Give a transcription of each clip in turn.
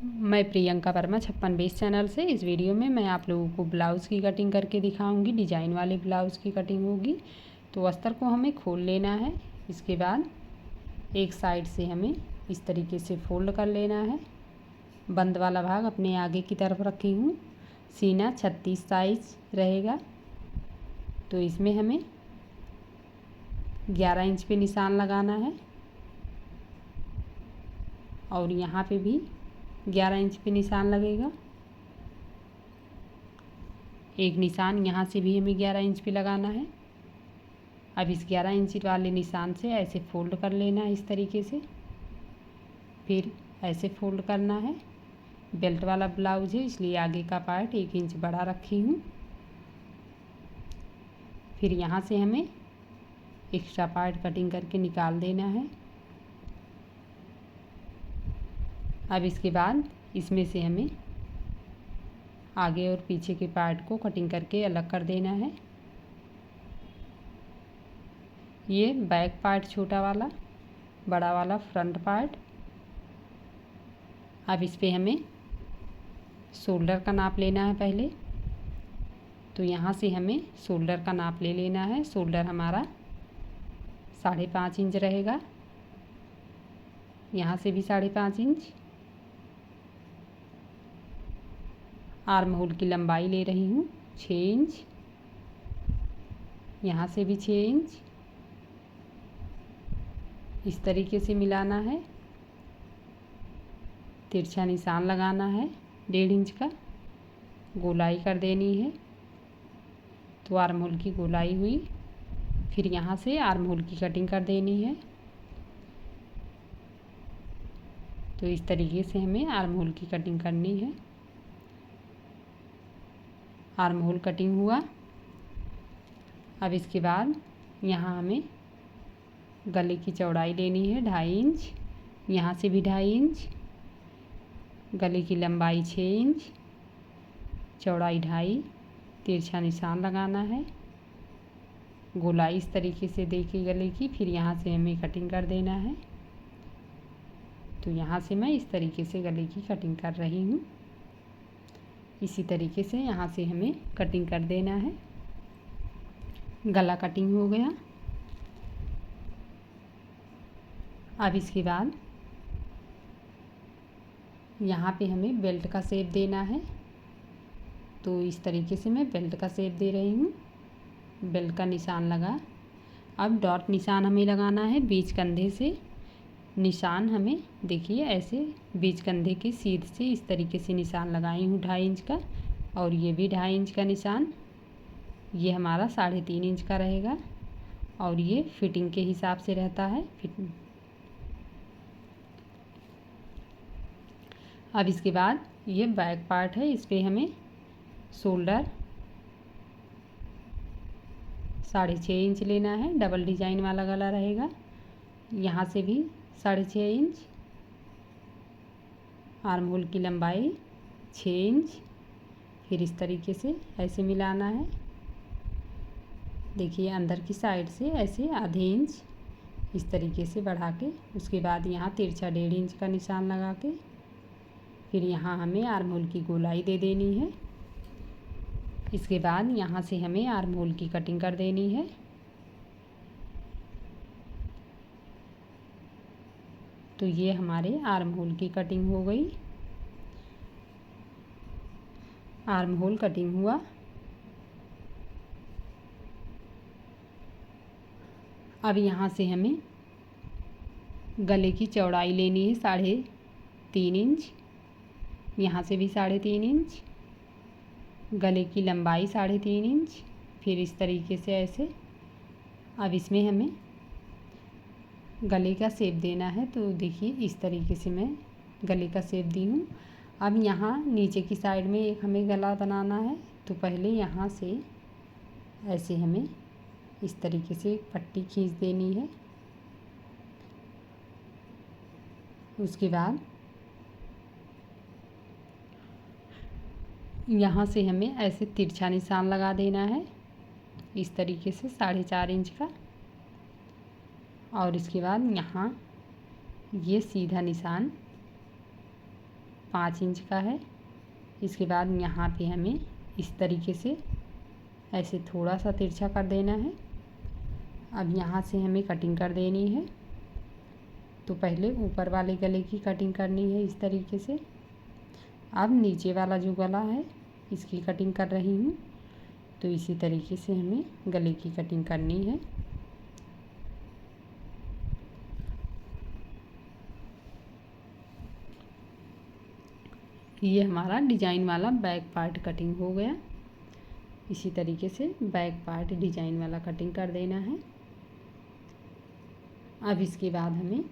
मैं प्रियंका वर्मा 56 चैनल से। इस वीडियो में मैं आप लोगों को ब्लाउज़ की कटिंग करके दिखाऊंगी। डिजाइन वाले ब्लाउज़ की कटिंग होगी। तो अस्तर को हमें खोल लेना है। इसके बाद एक साइड से हमें इस तरीके से फोल्ड कर लेना है। बंद वाला भाग अपने आगे की तरफ रखी हूँ। सीना 36 साइज रहेगा। तो इसमें हमें 11 इंच पे निशान लगाना है और यहाँ पे भी 11 इंच पे निशान लगेगा। एक निशान यहाँ से भी हमें 11 इंच पे लगाना है। अब इस 11 इंच वाले निशान से ऐसे फोल्ड कर लेना है इस तरीके से। फिर ऐसे फोल्ड करना है। बेल्ट वाला ब्लाउज है इसलिए आगे का पार्ट 1 इंच बड़ा रखी हूँ। फिर यहाँ से हमें एक्स्ट्रा पार्ट कटिंग करके निकाल देना है। अब इसके बाद इसमें से हमें आगे और पीछे के पार्ट को कटिंग करके अलग कर देना है। ये बैक पार्ट छोटा वाला, बड़ा वाला फ्रंट पार्ट। अब इस पे हमें शोल्डर का नाप लेना है पहले। तो यहाँ से हमें शोल्डर का नाप ले लेना है। शोल्डर हमारा 5.5 इंच रहेगा। यहाँ से भी 5.5 इंच। आर्म होल की लंबाई ले रही हूँ 6 इंच। यहाँ से भी 6 इंच। इस तरीके से मिलाना है। तिरछा निशान लगाना है 1.5 इंच का। गोलाई कर देनी है। तो आर्म होल की गोलाई हुई। फिर यहाँ से आर्म होल की कटिंग कर देनी है। तो इस तरीके से हमें आर्म होल की कटिंग करनी है। आर्म होल कटिंग हुआ। अब इसके बाद यहाँ हमें गले की चौड़ाई लेनी है 2.5 इंच। यहाँ से भी 2.5 इंच। गले की लंबाई 6 इंच, चौड़ाई 2.5। तिरछा निशान लगाना है। गोलाई इस तरीके से देखिए गले की। फिर यहाँ से हमें कटिंग कर देना है। तो यहाँ से मैं इस तरीके से गले की कटिंग कर रही हूँ। इसी तरीके से यहाँ से हमें कटिंग कर देना है। गला कटिंग हो गया। अब इसके बाद यहाँ पे हमें बेल्ट का शेप देना है। तो इस तरीके से मैं बेल्ट का शेप दे रही हूँ। बेल्ट का निशान लगा। अब डॉट निशान हमें लगाना है बीच कंधे से। निशान हमें देखिए ऐसे बीच कंधे के सीध से इस तरीके से निशान लगाई हूँ 2.5 इंच का। और ये भी 2.5 इंच का निशान। ये हमारा 3.5 इंच का रहेगा और ये फिटिंग के हिसाब से रहता है। अब इसके बाद ये बैक पार्ट है। इस पे हमें शोल्डर 6.5 इंच लेना है। डबल डिजाइन वाला गला रहेगा। यहाँ से भी 6.5 इंच। आर्म होल की लंबाई 6 इंच। फिर इस तरीके से ऐसे मिलाना है। देखिए अंदर की साइड से ऐसे आधे इंच इस तरीके से बढ़ा के उसके बाद यहाँ तिरछा 1.5 इंच का निशान लगा के फिर यहाँ हमें आर्म होल की गोलाई दे देनी है। इसके बाद यहाँ से हमें आर्म होल की कटिंग कर देनी है। तो ये हमारे आर्म होल की कटिंग हो गई। आर्म होल कटिंग हुआ। अब यहाँ से हमें गले की चौड़ाई लेनी है 3.5 इंच। यहाँ से भी 3.5 इंच। गले की लंबाई 3.5 इंच। फिर इस तरीके से ऐसे। अब इसमें हमें गले का शेप देना है। तो देखिए इस तरीके से मैं गले का शेप दी हूँ। अब यहाँ नीचे की साइड में एक हमें गला बनाना है। तो पहले यहाँ से ऐसे हमें इस तरीके से एक पट्टी खींच देनी है। उसके बाद यहाँ से हमें ऐसे तिरछा निशान लगा देना है इस तरीके से 4.5 इंच का। और इसके बाद यहाँ ये सीधा निशान 5 इंच का है। इसके बाद यहाँ पे हमें इस तरीके से ऐसे थोड़ा सा तिरछा कर देना है। अब यहाँ से हमें कटिंग कर देनी है। तो पहले ऊपर वाले गले की कटिंग करनी है इस तरीके से। अब नीचे वाला जो गला है इसकी कटिंग कर रही हूँ। तो इसी तरीके से हमें गले की कटिंग करनी है। ये हमारा डिजाइन वाला बैक पार्ट कटिंग हो गया। इसी तरीके से बैक पार्ट डिजाइन वाला कटिंग कर देना है। अब इसके बाद हमें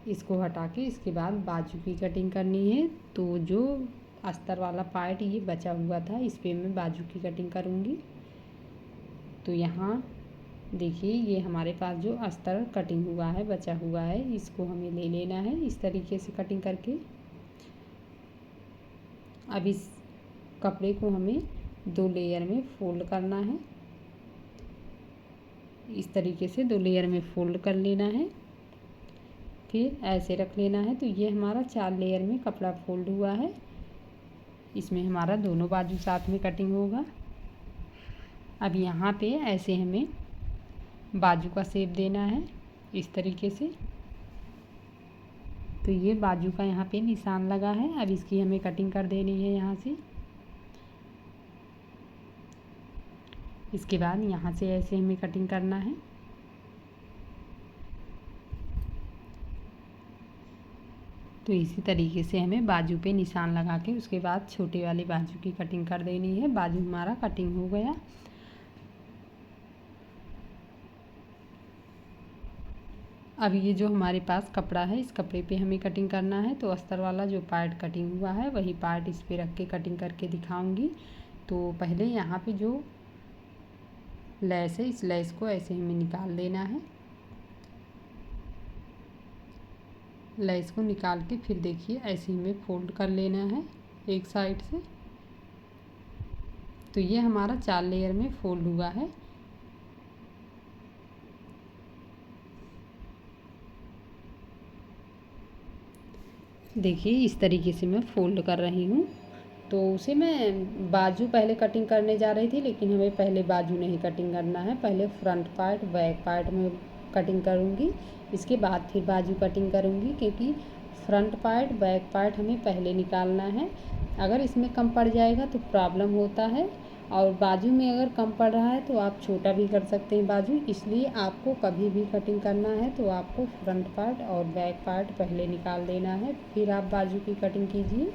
इसको हटा के इसके बाद बाजू की कटिंग करनी है। तो जो अस्तर वाला पार्ट ये बचा हुआ था इस पे मैं बाजू की कटिंग करूँगी। तो यहाँ देखिए ये हमारे पास जो अस्तर कटिंग हुआ है बचा हुआ है इसको हमें ले लेना है इस तरीके से कटिंग करके। अब इस कपड़े को हमें 2 लेयर में फोल्ड करना है। इस तरीके से 2 लेयर में फोल्ड कर लेना है, फिर ऐसे रख लेना है। तो ये हमारा 4 लेयर में कपड़ा फोल्ड हुआ है। इसमें हमारा दोनों बाजू साथ में कटिंग होगा। अब यहाँ पे ऐसे हमें बाजू का शेप देना है इस तरीके से। तो ये बाजू का यहाँ पे निशान लगा है। अब इसकी हमें कटिंग कर देनी है यहाँ से। इसके बाद यहाँ से ऐसे हमें कटिंग करना है। तो इसी तरीके से हमें बाजू पे निशान लगा के उसके बाद छोटे वाले बाजू की कटिंग कर देनी है। बाजू हमारा कटिंग हो गया। अब ये जो हमारे पास कपड़ा है इस कपड़े पे हमें कटिंग करना है। तो अस्तर वाला जो पार्ट कटिंग हुआ है वही पार्ट इस पे रख के कटिंग करके दिखाऊंगी। तो पहले यहाँ पे जो लेस है इस लेस को ऐसे हमें निकाल देना है। लेस को निकाल के फिर देखिए ऐसे हमें फोल्ड कर लेना है एक साइड से। तो ये हमारा 4 लेयर में फोल्ड हुआ है। देखिए इस तरीके से मैं फ़ोल्ड कर रही हूँ। तो उसे मैं बाजू पहले कटिंग करने जा रही थी, लेकिन हमें पहले बाजू नहीं कटिंग करना है। पहले फ्रंट पार्ट बैक पार्ट में कटिंग करूँगी, इसके बाद फिर बाजू कटिंग करूँगी, क्योंकि फ्रंट पार्ट बैक पार्ट हमें पहले निकालना है। अगर इसमें कम पड़ जाएगा तो प्रॉब्लम होता है, और बाजू में अगर कम पड़ रहा है तो आप छोटा भी कर सकते हैं बाजू। इसलिए आपको कभी भी कटिंग करना है तो आपको फ्रंट पार्ट और बैक पार्ट पहले निकाल देना है, फिर आप बाजू की कटिंग कीजिए।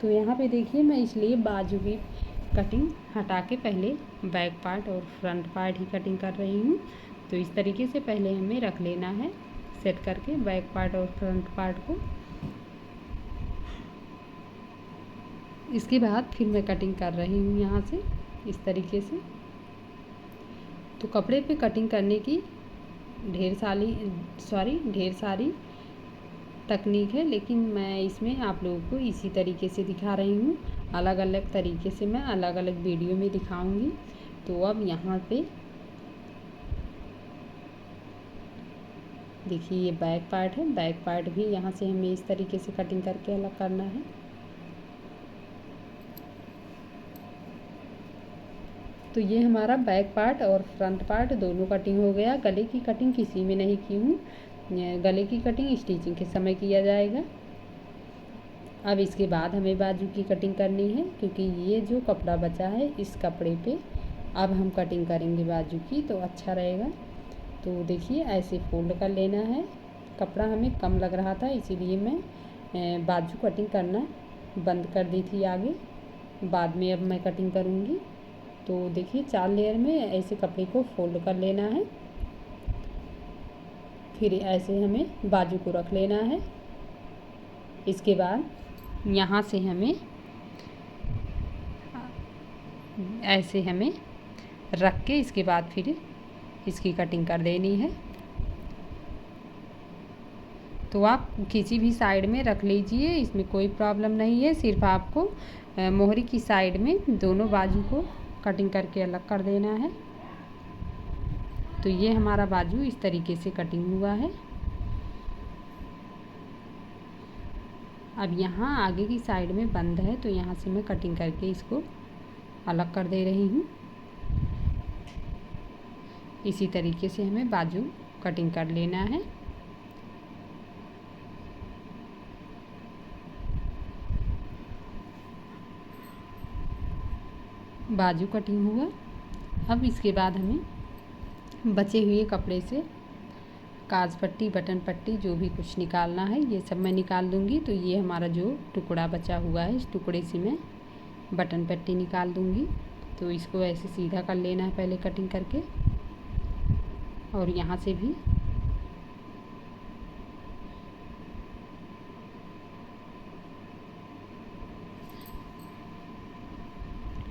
तो यहाँ पे देखिए मैं इसलिए बाजू की कटिंग हटा के पहले बैक पार्ट और फ्रंट पार्ट ही कटिंग कर रही हूँ। तो इस तरीके से पहले हमें रख लेना है सेट करके बैक पार्ट और फ्रंट पार्ट को। इसके बाद फिर मैं कटिंग कर रही हूँ यहाँ से इस तरीके से। तो कपड़े पे कटिंग करने की ढेर सारी तकनीक है, लेकिन मैं इसमें आप लोगों को इसी तरीके से दिखा रही हूँ। अलग अलग तरीके से मैं अलग अलग वीडियो में दिखाऊंगी। तो अब यहाँ पे देखिए ये बैक पार्ट है, बैक पार्ट भी यहाँ से हमें इस तरीके से कटिंग करके अलग करना है। तो ये हमारा बैक पार्ट और फ्रंट पार्ट दोनों कटिंग हो गया। गले की कटिंग किसी में नहीं की हूँ, गले की कटिंग स्टिचिंग के समय किया जाएगा। अब इसके बाद हमें बाजू की कटिंग करनी है, क्योंकि ये जो कपड़ा बचा है इस कपड़े पे अब हम कटिंग करेंगे बाजू की, तो अच्छा रहेगा। तो देखिए ऐसे फोल्ड कर लेना है। कपड़ा हमें कम लग रहा था, इसीलिए मैं बाजू कटिंग करना बंद कर दी थी आगे, बाद में अब मैं कटिंग करूँगी। तो देखिए 4 लेयर में ऐसे कपड़े को फोल्ड कर लेना है, फिर ऐसे हमें बाजू को रख लेना है। इसके बाद यहाँ से हमें ऐसे हमें रख के इसके बाद फिर इसकी कटिंग कर देनी है। तो आप किसी भी साइड में रख लीजिए, इसमें कोई प्रॉब्लम नहीं है। सिर्फ आपको मोहरी की साइड में दोनों बाजू को कटिंग करके अलग कर देना है। तो ये हमारा बाजू इस तरीके से कटिंग हुआ है। अब यहाँ आगे की साइड में बंद है तो यहाँ से मैं कटिंग करके इसको अलग कर दे रही हूँ। इसी तरीके से हमें बाजू कटिंग कर लेना है। बाजू कटिंग हुआ। अब इसके बाद हमें बचे हुए कपड़े से काज पट्टी, बटन पट्टी, जो भी कुछ निकालना है ये सब मैं निकाल दूँगी। तो ये हमारा जो टुकड़ा बचा हुआ है, इस टुकड़े से मैं बटन पट्टी निकाल दूँगी। तो इसको ऐसे सीधा कर लेना है पहले कटिंग करके, और यहाँ से भी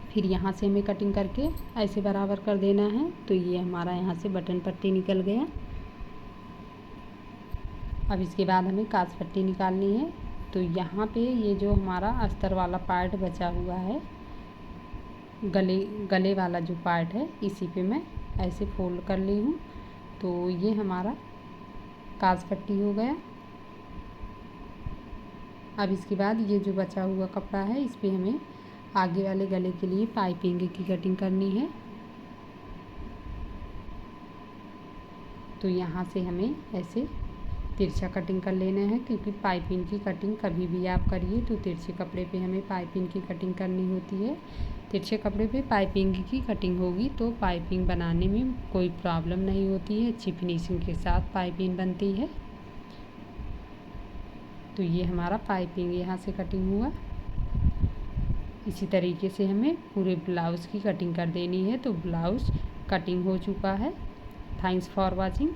फिर यहाँ से हमें कटिंग करके ऐसे बराबर कर देना है। तो ये हमारा यहाँ से बटन पट्टी निकल गया। अब इसके बाद हमें काज पट्टी निकालनी है। तो यहाँ पे ये जो हमारा अस्तर वाला पार्ट बचा हुआ है, गले वाला जो पार्ट है, इसी पे मैं ऐसे फोल्ड कर ली हूँ। तो ये हमारा काज पट्टी हो गया। अब इसके बाद ये जो बचा हुआ कपड़ा है, इस पे हमें आगे वाले गले के लिए पाइपिंग की कटिंग करनी है। तो यहाँ से हमें ऐसे तिरछा कटिंग कर लेना है, क्योंकि पाइपिंग की कटिंग कभी भी आप करिए तो तिरछे कपड़े पे हमें पाइपिंग की कटिंग करनी होती है। तिरछे कपड़े पे पाइपिंग की कटिंग होगी तो पाइपिंग बनाने में कोई प्रॉब्लम नहीं होती है, अच्छी फिनिशिंग के साथ पाइपिंग बनती है। तो ये हमारा पाइपिंग यहाँ से कटिंग हुआ। इसी तरीके से हमें पूरे ब्लाउज़ की कटिंग कर देनी है। तो ब्लाउज़ कटिंग हो चुका है। Thanks for watching.